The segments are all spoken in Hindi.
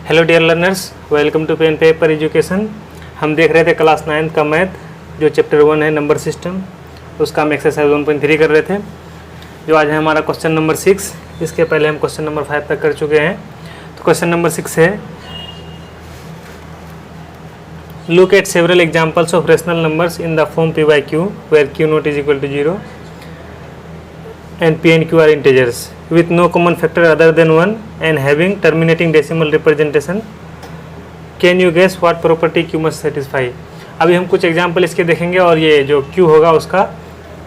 Hello dear learners, welcome to Pen Paper Education. हम देख रहे थे क्लास 9 का मैथ, जो चैप्टर 1 है नंबर सिस्टम, उसका हम एक्सरसाइज 1.3 कर रहे थे, जो आज है हमारा क्वेश्चन नंबर 6। इसके पहले हम क्वेश्चन नंबर 5 तक कर चुके हैं। तो क्वेश्चन नंबर 6 है, look at several examples of rational numbers in the form p by q where q not is equal to 0 and p and q are integers with no common factor other than 1 and having terminating decimal representation. Can you guess what property q must satisfy? अभी हम कुछ एग्जाम्पल इसके देखेंगे और ये जो q होगा उसका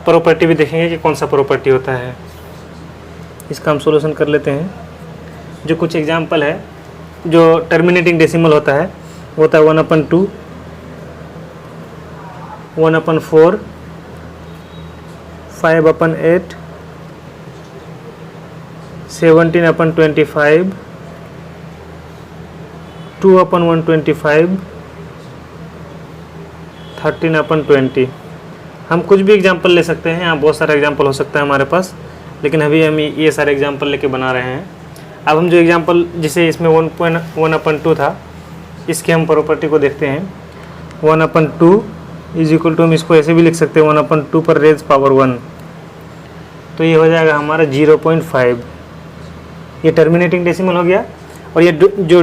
प्रॉपर्टी भी देखेंगे कि कौन सा प्रॉपर्टी होता है। इसका हम सोल्यूशन कर लेते हैं। जो कुछ एग्जाम्पल है, जो टर्मिनेटिंग डेसिमल होता है वो होता है 1/2, 1/4, 5/8, 17/25, 2/125, 13/20। हम कुछ भी एग्जाम्पल ले सकते हैं, यहाँ बहुत सारा एग्जाम्पल हो सकता है हमारे पास, लेकिन अभी हम ये सारे एग्जाम्पल लेके बना रहे हैं। अब हम जो एग्जाम्पल, जिसे इसमें 1/2 था, इसके हम प्रॉपर्टी को देखते हैं। 1/2 इज इक्वल टू, हम इसको ऐसे भी लिख सकते हैं 1/2 पर रेज पावर 1, तो ये हो जाएगा हमारा 0.5। ये टर्मिनेटिंग डेसिमल हो गया। और ये जो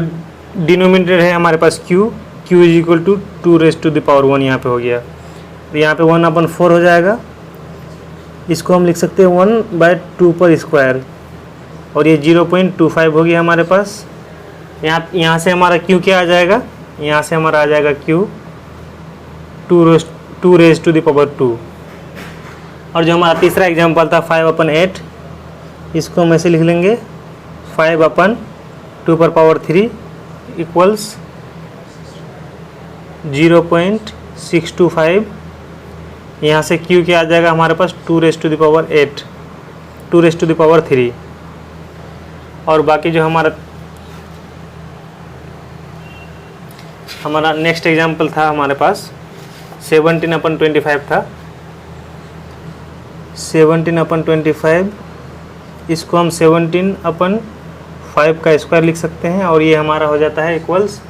डिनोमिनेटर है हमारे पास q is equal to 2 raise to the power 1 यहाँ पे हो गया। तो यहाँ पे 1/4 हो जाएगा। इसको हम लिख सकते हैं 1/2 पर स्क्वायर, और ये 0.25 हो गया हमारे पास। यहाँ से हमारा q क्या आ जाएगा, यहाँ से हमारा आ जाएगा q 2 raise to the power 2। और जो हमारा तीसरा एग्जाम्पल था 5/8, इसको हम ऐसे लिख लेंगे 5/2 पर पावर 3 इक्वल्स 0.625। यहाँ से q क्या आ जाएगा हमारे पास 2 raise to the power 8, 2 raise to the power 3। और बाकी जो हमारा नेक्स्ट एग्जाम्पल था हमारे पास 17/25 था। 17/25, इसको हम 17/5 का स्क्वायर लिख सकते हैं, और ये हमारा हो जाता है इक्वल्स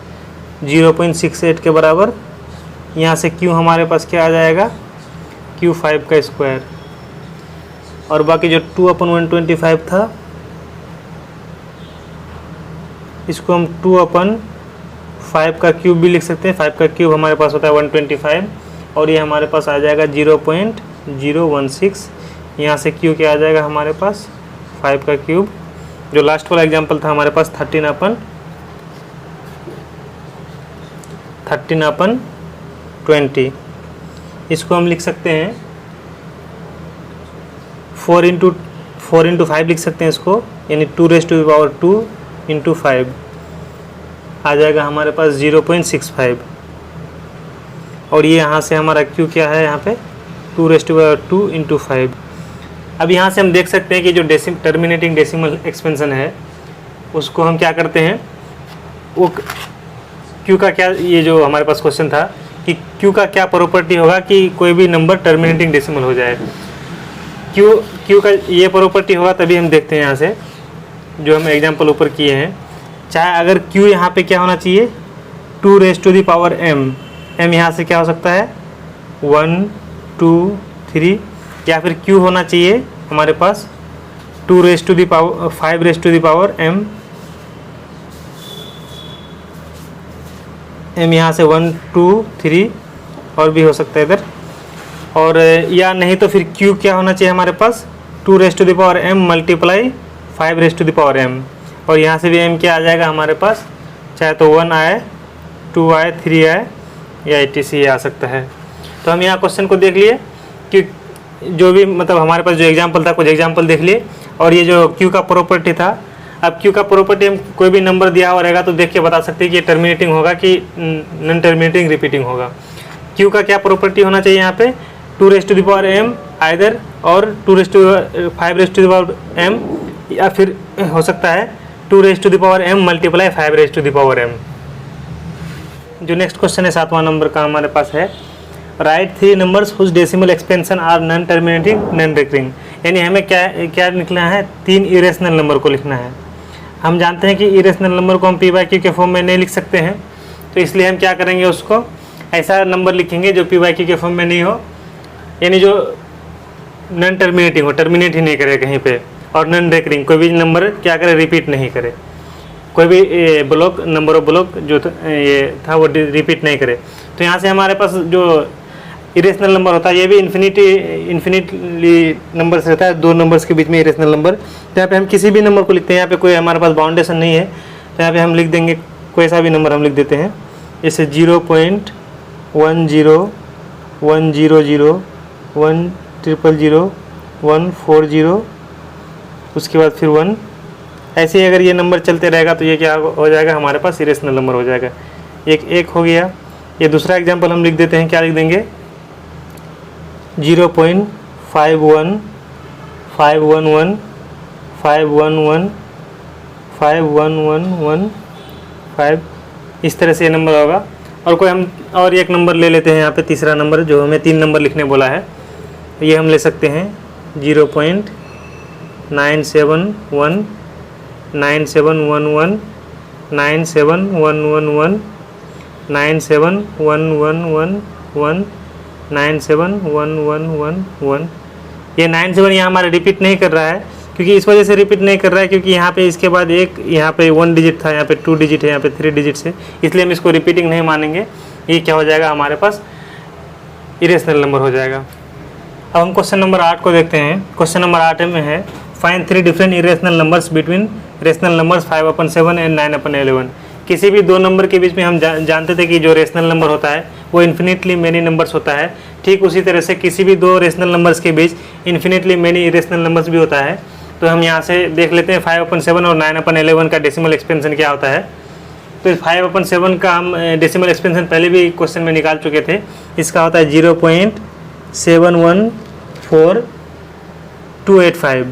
0.68 के बराबर। यहाँ से q हमारे पास क्या आ जाएगा, q 5 का स्क्वायर। और बाकी जो 2/125 था, इसको हम 2/5 का क्यूब भी लिख सकते हैं। 5 का क्यूब हमारे पास होता है 125, और ये हमारे पास आ जाएगा 0.016। यहाँ से q क्या आ जाएगा हमारे पास 5 का क्यूब। जो लास्ट वाला एग्जांपल था हमारे पास 13/20, इसको हम लिख सकते हैं 4 × 5 लिख सकते हैं इसको, यानी 2 रेज टू द पावर 2 × 5 आ जाएगा हमारे पास 0.65। और ये यहाँ से हमारा q क्या है, यहाँ पे 2 रेज टू द पावर 2 × 5। अब यहाँ से हम देख सकते हैं कि जो टर्मिनेटिंग डेसिमल एक्सपेंशन है उसको हम क्या करते हैं, वो q का क्या, ये जो हमारे पास क्वेश्चन था कि q का क्या प्रॉपर्टी होगा कि कोई भी नंबर टर्मिनेटिंग डेसिमल हो जाए। q का ये प्रॉपर्टी होगा, तभी हम देखते हैं यहाँ से जो हम एग्जाम्पल ऊपर किए हैं। चाहे अगर q यहाँ पे क्या होना चाहिए 2 raise to the power m यहाँ से क्या हो सकता है 1, 2, 3, या फिर q होना चाहिए हमारे पास 2 raise to the power 5 raise to the power m यहाँ से 1, 2, 3 और भी हो सकता है इधर। और या नहीं तो फिर q क्या होना चाहिए हमारे पास 2 raise to the power m multiply 5 raise to the power m, और यहाँ से भी m क्या आ जाएगा हमारे पास, चाहे तो 1 आए, 2 आए, 3 आए, या etc आ सकता है। तो हम यहाँ क्वेश्चन को देख लिए कि जो भी मतलब हमारे पास जो एग्जांपल था, कुछ एग्जांपल देख लिए, और ये जो q का प्रॉपर्टी था। अब q का प्रॉपर्टी हम कोई भी नंबर दिया हुआ रहेगा तो देख के बता सकते हैं कि ये टर्मिनेटिंग होगा कि नॉन टर्मिनेटिंग रिपीटिंग होगा। q का क्या प्रॉपर्टी होना चाहिए यहाँ पे 2 raise to the power m either, और 2 raise to 5 raise to the power m, या फिर हो सकता है 2 raise to the power m multiply 5 raise to the power m। जो नेक्स्ट क्वेश्चन है 7वां नंबर का हमारे पास है, right 3 numbers whose decimal expansion are non terminating non recurring. यानी हमें क्या निकलना है, 3 इरेशनल नंबर को लिखना है। हम जानते हैं कि इरेशनल नंबर को हम पी बाई क्यू के फॉर्म में नहीं लिख सकते हैं, तो इसलिए हम क्या करेंगे, उसको ऐसा नंबर लिखेंगे जो पी बाई क्यू के फॉर्म में नहीं हो, यानी जो नॉन टर्मिनेटिंग हो, टर्मिनेट ही नहीं करे कहीं पे, और नॉन रेकरिंग, कोई भी नंबर क्या करे, रिपीट नहीं करे, कोई भी ब्लॉक नंबर ऑफ ब्लॉक जो ये था वो रिपीट नहीं करे। तो यहाँ से हमारे पास जो इरेशनल नंबर होता है ये भी इन्फिनिटली नंबर से रहता है, दो नंबर्स के बीच में इरेशनल नंबर। तो यहाँ पे हम किसी भी नंबर को लिखते हैं, यहाँ पे कोई हमारे पास बाउंडेशन नहीं है, तो यहाँ पे हम लिख देंगे कोई सा भी नंबर हम लिख देते हैं, जैसे 0.101010001401, उसके बाद फिर 1। ऐसे ही अगर ये नंबर चलते रहेगा तो ये क्या हो जाएगा, हमारे पास इरेशनल नंबर हो जाएगा। एक हो गया। ये दूसरा एग्जांपल हम लिख देते हैं, क्या लिख देंगे, 0.5115111511155, इस तरह से ये नंबर होगा। और कोई हम और एक नंबर ले लेते हैं, यहाँ पे तीसरा नंबर जो हमें 3 नंबर लिखने बोला है, तो ये हम ले सकते हैं 0.9711 9711 9711 971111 971111। ये 97 यहाँ हमारा रिपीट नहीं कर रहा है, क्योंकि इस वजह से रिपीट नहीं कर रहा है क्योंकि यहाँ पे इसके बाद एक, यहाँ पे 1 डिजिट था, यहाँ पे 2 डिजिट है, यहाँ पे 3 डिजिट है, इसलिए हम इसको रिपीटिंग नहीं मानेंगे। ये क्या हो जाएगा, हमारे पास इरेशनल नंबर हो जाएगा। अब हम क्वेश्चन नंबर 8 को देखते हैं। क्वेश्चन नंबर 8 में है, find 3 different irrational numbers between rational numbers 5/7 and 9/11। किसी भी दो नंबर के बीच में हम जानते थे कि जो रेशनल नंबर होता है वो इन्फिनिटली मेनी नंबर्स होता है, ठीक उसी तरह से किसी भी दो रेशनल नंबर्स के बीच इन्फिनिटली मेनी इरेशनल नंबर्स भी होता है। तो हम यहाँ से देख लेते हैं 5/7 और 9/11 का डेसिमल एक्सपेंशन क्या होता है। तो इस 5/7 का हम डेसिमल एक्सपेंशन पहले भी क्वेश्चन में निकाल चुके थे। इसका होता है 0.714285,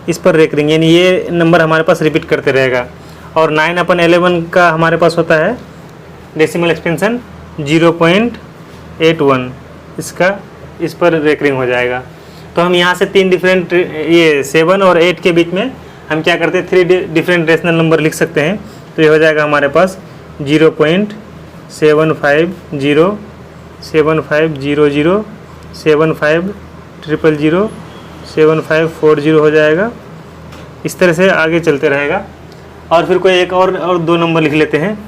इस पर रेकरिंग, यानी ये नंबर हमारे पास रिपीट करते रहेगा। और 9/11 का हमारे पास होता है डेसिमल एक्सपेंशन 0.81, इसका इस पर रेकरिंग हो जाएगा। तो हम यहाँ से 3 डिफरेंट, ये 7 और 8 के बीच में हम क्या करते हैं, 3 डिफरेंट रेशनल नंबर लिख सकते हैं। तो ये हो जाएगा हमारे पास 0.750 7500 7500 7540 हो जाएगा। इस तरह से आगे चलते रहेगा। और फिर कोई एक और 2 नंबर लिख लेते हैं।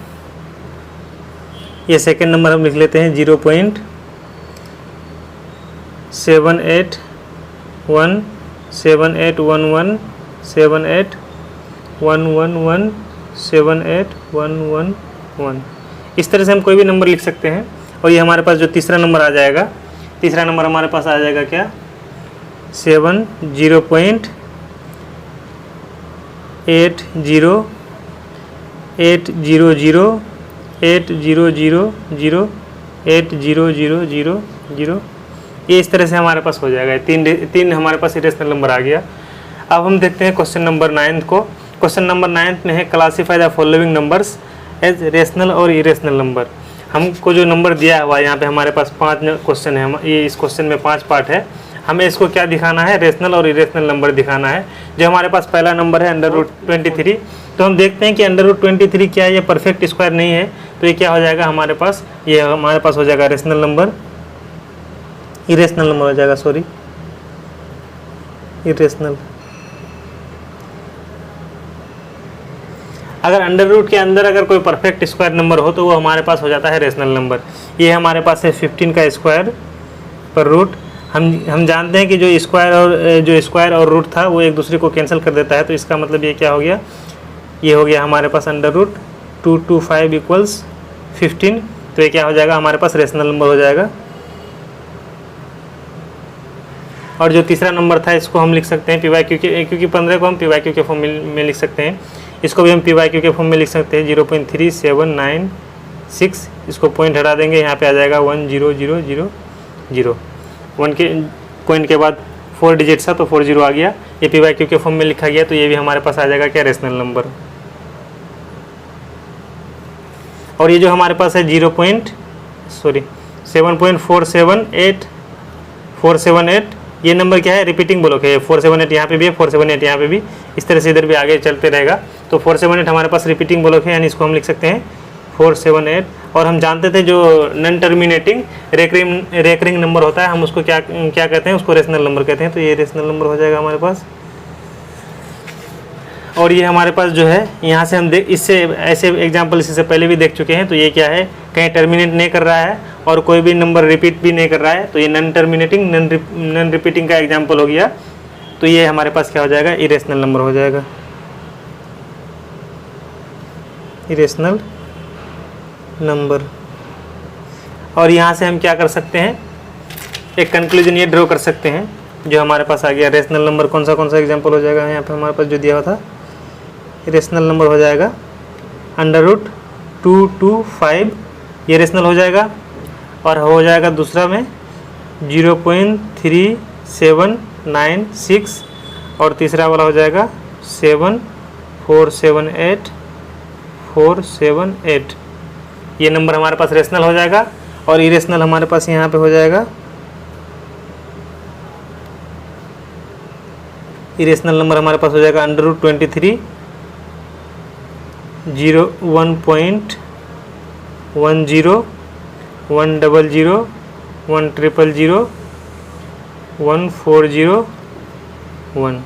ये सेकंड नंबर हम लिख लेते हैं 0.781 7811 7811 7811। इस तरह से हम कोई भी नंबर लिख सकते हैं। और ये हमारे पास जो तीसरा नंबर आ जाएगा, तीसरा नंबर हमारे पास आ जाएगा क्या, 0.80 800 800 8000। ये इस तरह से हमारे पास हो जाएगा। तीन हमारे पास इरेशनल नंबर आ गया। अब हम देखते हैं क्वेश्चन नंबर 9 को। क्वेश्चन नंबर 9 में है, classify the following numbers as rational और इरेशनल नंबर। हमको जो नंबर दिया हुआ है यहाँ पे हमारे पास 5 क्वेश्चन है, ये इस क्वेश्चन में 5 पार्ट है। हमें इसको क्या दिखाना है, रेशनल और इरेशनल नंबर दिखाना है। जो हमारे पास पहला नंबर है √23, तो हम देखते हैं कि √23 क्या है, ये परफेक्ट स्क्वायर नहीं है। तो ये क्या हो जाएगा हमारे पास, ये हमारे पास हो जाएगा रेशनल नंबर, इरेशनल नंबर हो जाएगा, सॉरी इरेशनल। अगर अंडर रूट के अंदर अगर कोई परफेक्ट स्क्वायर नंबर हो तो वो हमारे पास हो जाता है रेशनल नंबर। ये हमारे पास है 15 का स्क्वायर पर रूट। हम जानते हैं कि जो स्क्वायर और रूट था वो एक दूसरे को कैंसिल कर देता है। तो इसका मतलब ये क्या हो गया, ये हो गया हमारे पास √225 = 15। तो ये क्या हो जाएगा हमारे पास रेशनल नंबर हो जाएगा। और जो तीसरा नंबर था इसको हम लिख सकते हैं PYQ के, क्योंकि 15 को हम PYQ के फॉर्म में लिख सकते हैं। इसको भी हम PYQ के फॉर्म में लिख सकते हैं 0.3796। इसको पॉइंट हटा देंगे, यहाँ पे आ जाएगा 10000। 1 के पॉइंट के बाद 4 डिजिट था तो 40 आ गया। ये PYQ के फॉर्म में लिखा गया, तो ये भी हमारे पास आ जाएगा क्या, रेशनल नंबर। और ये जो हमारे पास है 7.478 ये नंबर क्या है, रिपीटिंग ब्लॉक है। 478 यहाँ पे भी है, 478 यहाँ पे भी, इस तरह से इधर भी आगे चलते रहेगा। तो 478 हमारे पास रिपीटिंग ब्लॉक है, यानी इसको हम लिख सकते हैं 478। और हम जानते थे जो नॉन टर्मिनेटिंग रेकरिंग नंबर होता है हम उसको क्या कहते हैं, उसको रेशनल नंबर कहते हैं। तो ये रेशनल नंबर हो जाएगा हमारे पास। और ये हमारे पास जो है यहाँ से हम इससे ऐसे एग्जाम्पल इससे पहले भी देख चुके हैं। तो ये क्या है, कहीं टर्मिनेट नहीं कर रहा है और कोई भी नंबर रिपीट भी नहीं कर रहा है, तो ये नॉन टर्मिनेटिंग नॉन रिपीटिंग का एग्जाम्पल हो गया। तो ये हमारे पास क्या हो जाएगा, इरेशनल नंबर हो जाएगा, इरेशनल नंबर। और यहाँ से हम क्या कर सकते हैं, एक कंक्लूजन ये ड्रॉ कर सकते हैं जो हमारे पास आ गया। रेशनल नंबर कौन सा एग्जाम्पल हो जाएगा, यहाँ पे हमारे पास जो दिया हुआ था रेशनल नंबर हो जाएगा √225, ये रेशनल हो जाएगा। और हो जाएगा दूसरा में 0.3796 और तीसरा वाला हो जाएगा 7478478। ये नंबर हमारे पास रेशनल हो जाएगा। और इरेशनल हमारे पास यहाँ पे हो जाएगा, इरेशनल नंबर हमारे पास हो जाएगा √23 1.10 100 100 1401।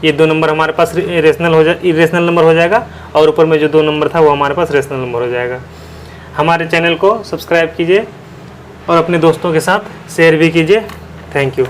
ये दो नंबर हमारे पास इरेशनल नंबर हो जाएगा। और ऊपर में जो दो नंबर था वो हमारे पास रेशनल नंबर हो जाएगा। हमारे चैनल को सब्सक्राइब कीजिए और अपने दोस्तों के साथ शेयर भी कीजिए। Thank you.